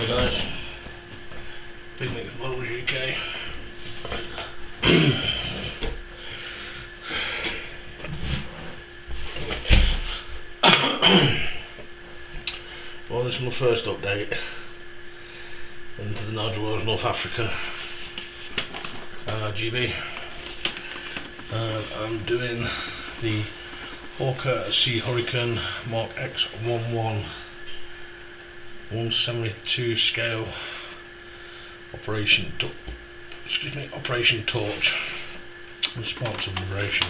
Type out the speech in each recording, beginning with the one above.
Hi guys, Big Nick Models UK. Well, this is my first update into the Nigel Wells North Africa GB. I'm doing the Hawker Sea Hurricane Mark X11 172 scale Operation Torch with sparks of vibration.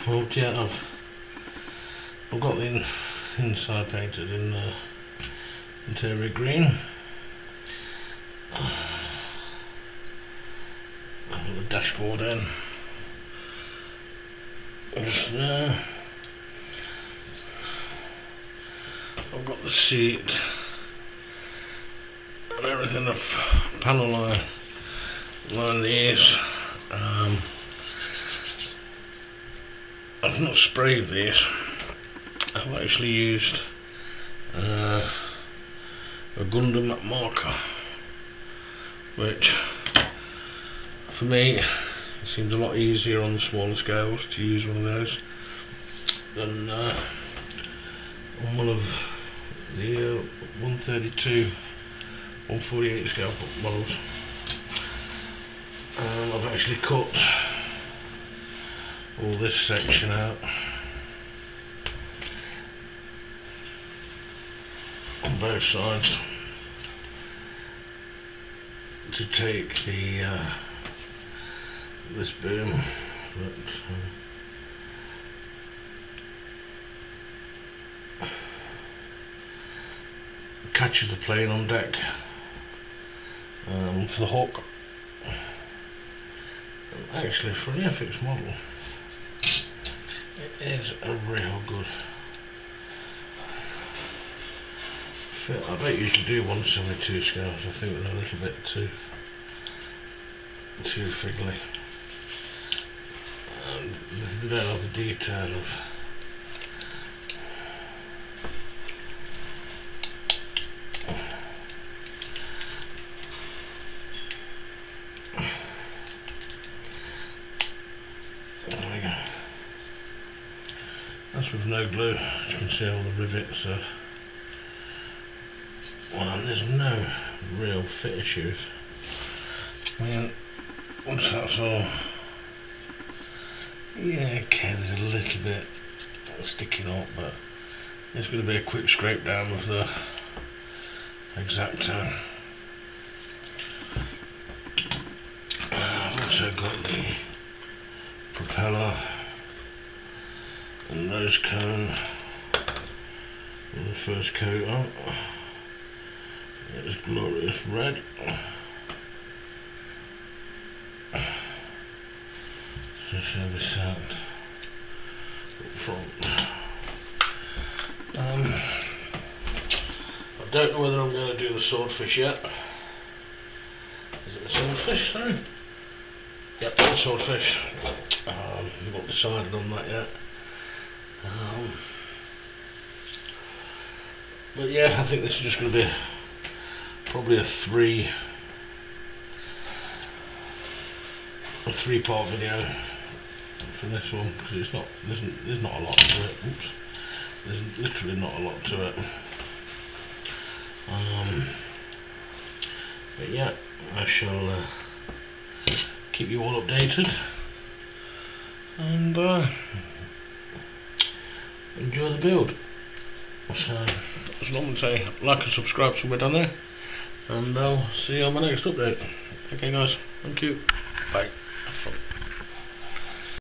Well, yeah, I've got the inside painted in interior green. I've got the dashboard in just there. I've got the seat and everything, the panel line these. I've not sprayed these. I've actually used a Gundam marker, which for me it seems a lot easier on the smaller scales to use one of those than on one of the 132, 148 scale models. I've actually cut all this section out on both sides to take the this boom that catches the plane on deck for the Hawk. Actually, for an FX model, it is a real good fit. I bet you can do 172 scales. I think they're a little bit too fiddly. They don't have the detail of that's with no glue. You can see all the rivets are, well, and there's no real fit issues. I mean, once that's all, yeah, okay, there's a little bit sticking up, but it's going to be a quick scrape down with the X-Acto. I've also got the propeller and nose cone with the first coat on. It's glorious red. So shall be sat up front. I don't know whether I'm going to do the swordfish yet. Is it the swordfish? Sorry. Yep, the swordfish. I've not decided on that yet. But yeah, I think this is just going to be probably a three-part video for this one, because it's not, there's not a lot to it. Oops, there's literally not a lot to it. But yeah, I shall keep you all updated and enjoy the build. So, as normally say, like and subscribe somewhere down there, and I'll see you on my next update. Okay guys, thank you, bye.